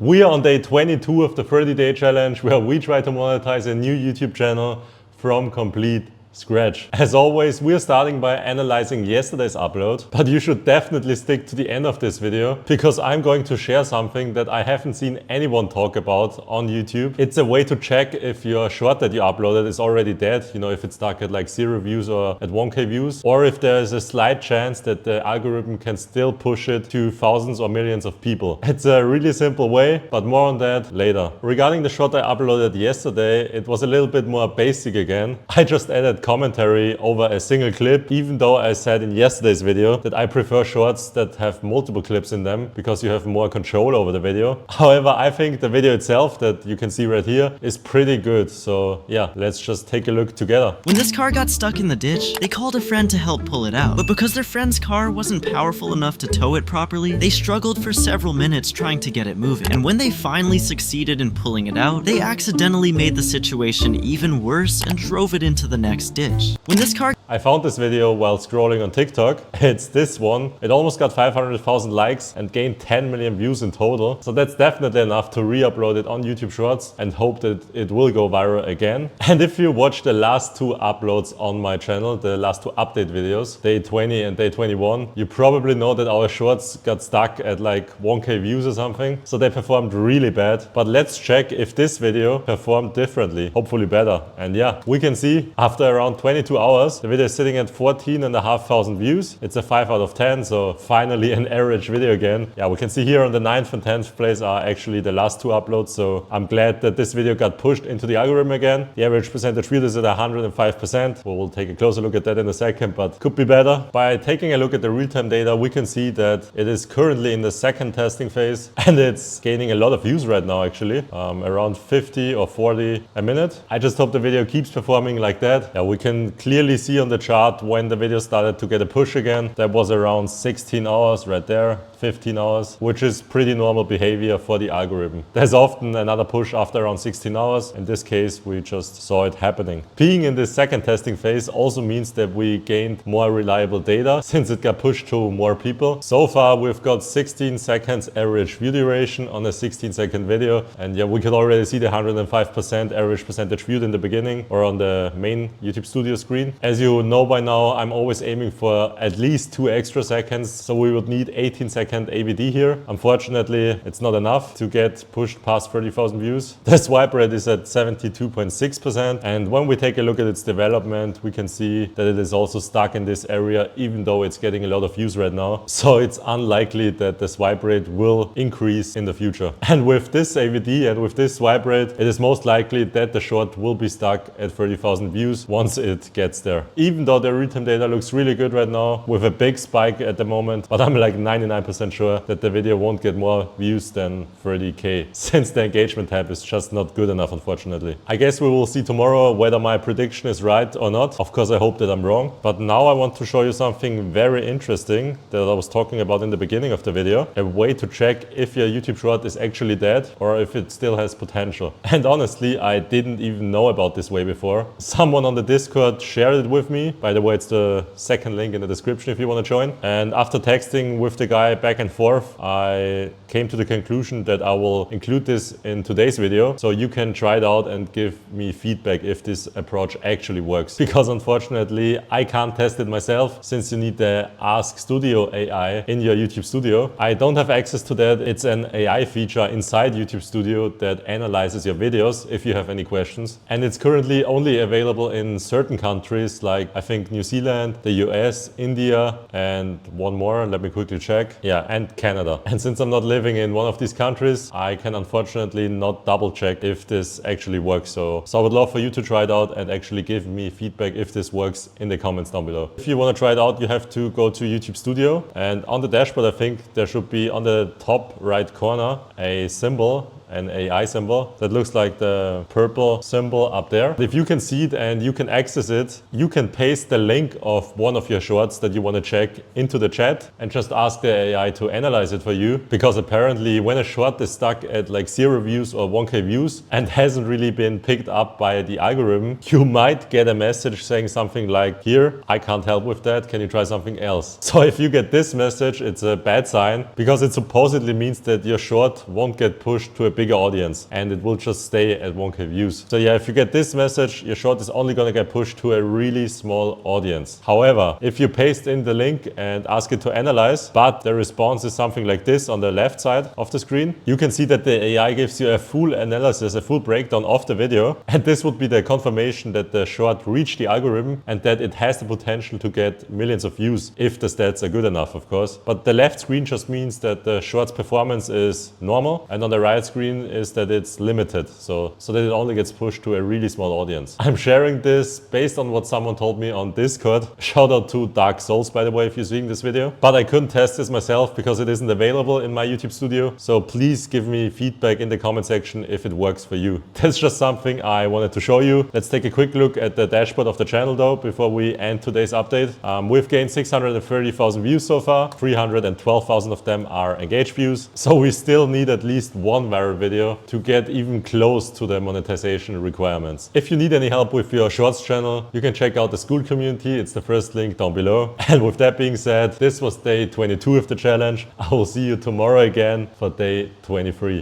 We are on day 22 of the 30-day challenge where we try to monetize a new YouTube channel from complete scratch. As always, we are starting by analyzing yesterday's upload, but you should definitely stick to the end of this video because I'm going to share something that I haven't seen anyone talk about on YouTube. It's a way to check if your short that you uploaded is already dead, you know, if it's stuck at like 0 views or at 1K views, or if there's a slight chance that the algorithm can still push it to thousands or millions of people. It's a really simple way, but more on that later. Regarding the short I uploaded yesterday, it was a little bit more basic again. I just added commentary over a single clip, even though I said in yesterday's video that I prefer shorts that have multiple clips in them because you have more control over the video. However, I think the video itself that you can see right here is pretty good. So yeah, let's just take a look together. When this car got stuck in the ditch, they called a friend to help pull it out. But because their friend's car wasn't powerful enough to tow it properly, they struggled for several minutes trying to get it moving. And when they finally succeeded in pulling it out, they accidentally made the situation even worse and drove it into the next ditch. When this car... I found this video while scrolling on TikTok. It's this one. It almost got 500,000 likes and gained 10 million views in total. So that's definitely enough to re-upload it on YouTube Shorts and hope that it will go viral again. And if you watch the last 2 uploads on my channel, the last 2 update videos, day 20 and day 21, you probably know that our shorts got stuck at like 1K views or something. So they performed really bad. But let's check if this video performed differently, hopefully better. And yeah, we can see after around 22 hours, the video is sitting at 14,500 views. It's a 5 out of 10, so finally an average video again. Yeah, we can see here on the 9th and 10th place are actually the last 2 uploads, so I'm glad that this video got pushed into the algorithm again. The average percentage view is at 105%. We'll take a closer look at that in a second, but could be better. By taking a look at the real-time data, we can see that it is currently in the second testing phase and it's gaining a lot of views right now actually, around 50 or 40 a minute. I just hope the video keeps performing like that. Yeah, we can clearly see on the chart when the video started to get a push again. That was around 16 hours right there, 15 hours, which is pretty normal behavior for the algorithm. There's often another push after around 16 hours. In this case, we just saw it happening. Being in this second testing phase also means that we gained more reliable data since it got pushed to more people. So far, we've got 16 seconds average view duration on a 16-second video. And yeah, we could already see the 105% average percentage viewed in the beginning or on the main YouTube Studio screen. As you know by now, I'm always aiming for at least 2 extra seconds. So we would need 18-second AVD here. Unfortunately, it's not enough to get pushed past 30,000 views. The swipe rate is at 72.6%. And when we take a look at its development, we can see that it is also stuck in this area, even though it's getting a lot of views right now. So it's unlikely that the swipe rate will increase in the future. And with this AVD and with this swipe rate, it is most likely that the short will be stuck at 30,000 views once it gets there. Even though the real-time data looks really good right now with a big spike at the moment, but I'm like 99% sure that the video won't get more views than 30K since the engagement tab is just not good enough, unfortunately. I guess we will see tomorrow whether my prediction is right or not. Of course, I hope that I'm wrong, but now I want to show you something very interesting that I was talking about in the beginning of the video, a way to check if your YouTube short is actually dead or if it still has potential. And honestly, I didn't even know about this way before. Someone on the Discord shared it with me. By the way, it's the second link in the description if you want to join. And after texting with the guy back and forth, I came to the conclusion that I will include this in today's video so you can try it out and give me feedback if this approach actually works. Because unfortunately, I can't test it myself since you need the Ask Studio AI in your YouTube Studio. I don't have access to that. It's an AI feature inside YouTube Studio that analyzes your videos if you have any questions. And it's currently only available in certain countries like I think New Zealand, the US, India, and one more, let me quickly check. Yeah, and Canada. And since I'm not living in one of these countries, I can unfortunately not double check if this actually works. So I would love for you to try it out and actually give me feedback if this works in the comments down below. If you want to try it out, you have to go to YouTube Studio, and on the dashboard, I think there should be on the top right corner a symbol, an AI symbol that looks like the purple symbol up there. If you can see it and you can access it, you can paste the link of one of your shorts that you want to check into the chat and just ask the AI to analyze it for you. Because apparently when a short is stuck at like 0 views or 1K views and hasn't really been picked up by the algorithm, you might get a message saying something like, here, I can't help with that, can you try something else? So if you get this message, it's a bad sign, because it supposedly means that your short won't get pushed to a bigger audience and it will just stay at 1K views. So yeah, if you get this message, your short is only gonna get pushed to a really small audience. However, if you paste in the link and ask it to analyze, but the response is something like this on the left side of the screen, you can see that the AI gives you a full analysis, a full breakdown of the video. And this would be the confirmation that the short reached the algorithm and that it has the potential to get millions of views if the stats are good enough, of course. But the left screen just means that the short's performance is normal, and on the right screen is that it's limited, so that it only gets pushed to a really small audience. I'm sharing this based on what someone told me on Discord. Shout out to Dark Souls, by the way, if you're seeing this video. But I couldn't test this myself because it isn't available in my YouTube studio. So please give me feedback in the comment section if it works for you. That's just something I wanted to show you. Let's take a quick look at the dashboard of the channel though before we end today's update. We've gained 630,000 views so far. 312,000 of them are engaged views. So we still need at least one viral video to get even close to the monetization requirements. If you need any help with your shorts channel, you can check out the school community. It's the first link down below. And with that being said, this was day 22 of the challenge. I will see you tomorrow again for day 23.